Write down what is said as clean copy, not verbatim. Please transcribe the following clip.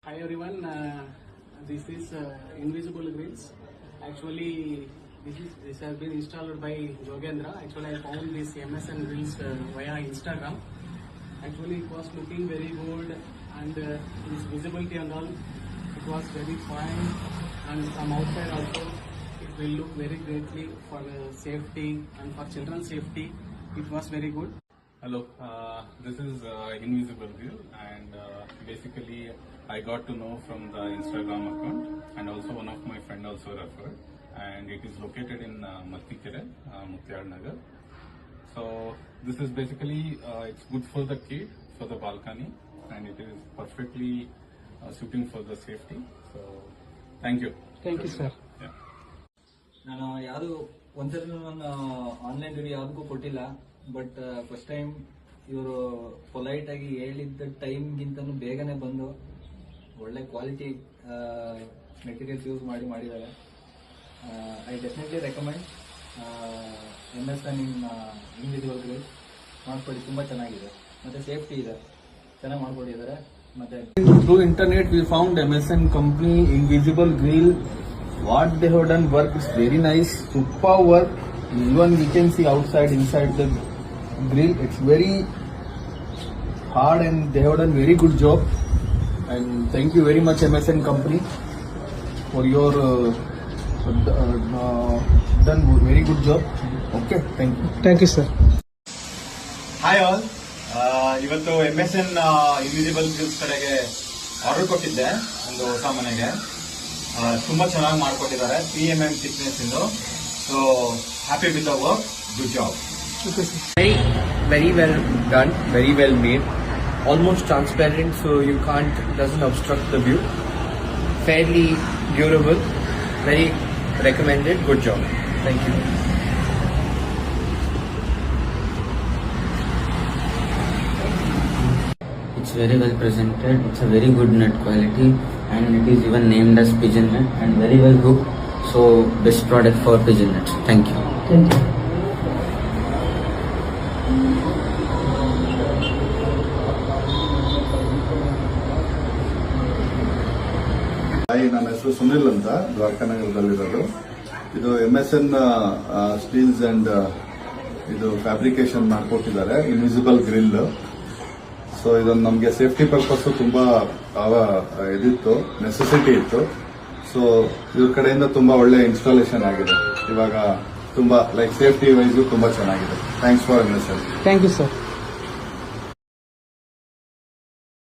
Hi everyone, this is Invisible Grills. Actually, this has been installed by Jogendra. Actually, I found this MSN Grills via Instagram. Actually, it was looking very good and this visibility and all, it was very fine. And from outside also, it will look very greatly for safety and for children's safety. It was very good. Hello, this is Invisible Grill, and basically I got to know from the Instagram account, and also one of my friend also referred, and it is located in Mattikere, Mutyad Nagar. So this is basically it's good for the kid, for the balcony, and it is perfectly suiting for the safety. So thank you. Thank you, sir. Yeah. ನಾನು ಯಾವುದು ಒಂದ್ಸರಿ ನಾನು online review ಯಾವುದಕ್ಕೂ ಕೊಟ್ಟಿಲ್ಲ. But first time ಇವರು polite ಆಗಿ ಹೇಳಿದ್ದ ಟೈಮ್ಗಿಂತನೂ ಬೇಗನೆ ಬಂದು ಒಳ್ಳೆ ಕ್ವಾಲಿಟಿ ಮೆಟೀರಿಯಲ್ಸ್ ಯೂಸ್ ಮಾಡಿದ್ದಾರೆ. I definitely recommend MSN invisible grill ಮಾಡ್ಕೊಳ್ಳಿ, ತುಂಬ ಚೆನ್ನಾಗಿದೆ ಮತ್ತು ಸೇಫ್ಟಿ ಇದೆ, ಚೆನ್ನಾಗಿ ಮಾಡ್ಕೊಂಡಿದ್ದಾರೆ. ಮತ್ತೆ through internet we found MSN company Invisible Grill. What they have done work is very nice, super work. Even we can see outside, inside the grill, it's very hard and they have done very good job. And thank you very much MSN company for your done very good job. Okay, thank you. Thank you, sir. Hi all, ಇವತ್ತು MSN invisible grills ಕಡೆಗೆ order ಕೊಟ್ಟಿದ್ದೆ ಒಂದು ಹೊಸ ಮನೆಗೆ. ತುಂಬಾ ಚೆನ್ನಾಗಿ ಮಾಡ್ಕೊಟ್ಟಿದ್ದಾರೆ, 3 mm thickness ಇಂದು. So happy with the work, good job. Very well done, very well made, almost transparent so you doesn't obstruct the view, fairly durable, very recommended, good job, thank you. It's very well presented, it's a very good net quality, and it is even named as pigeon net and very well cooked, so best product for pigeon nets. Thank you. Hi, ನನ್ನ ಹೆಸರು ಸುನಿಲ್ ಅಂತ, ದ್ವಾರಕಾನಗರದಲ್ಲಿರೋದು. ಇದು MSN steels and ಇದು fabrication ಮಾಡ್ಕೊಟ್ಟಿದ್ದಾರೆ, invisible grill. So ಇದೊಂದು ನಮಗೆ safety purpose ತುಂಬಾ ಇದಿತ್ತು, necessity ಇತ್ತು. So ಇವ್ರ ಕಡೆಯಿಂದ ತುಂಬಾ ಒಳ್ಳೆ ಇನ್ಸ್ಟಾಲೇಷನ್ ಆಗಿದೆ. ಇವಾಗ ತುಂಬಾ ಸೇಫ್ಟಿ ವೈಸ್ ತುಂಬಾ ಚೆನ್ನಾಗಿದೆ. Thanks for MSN. Thank you, sir.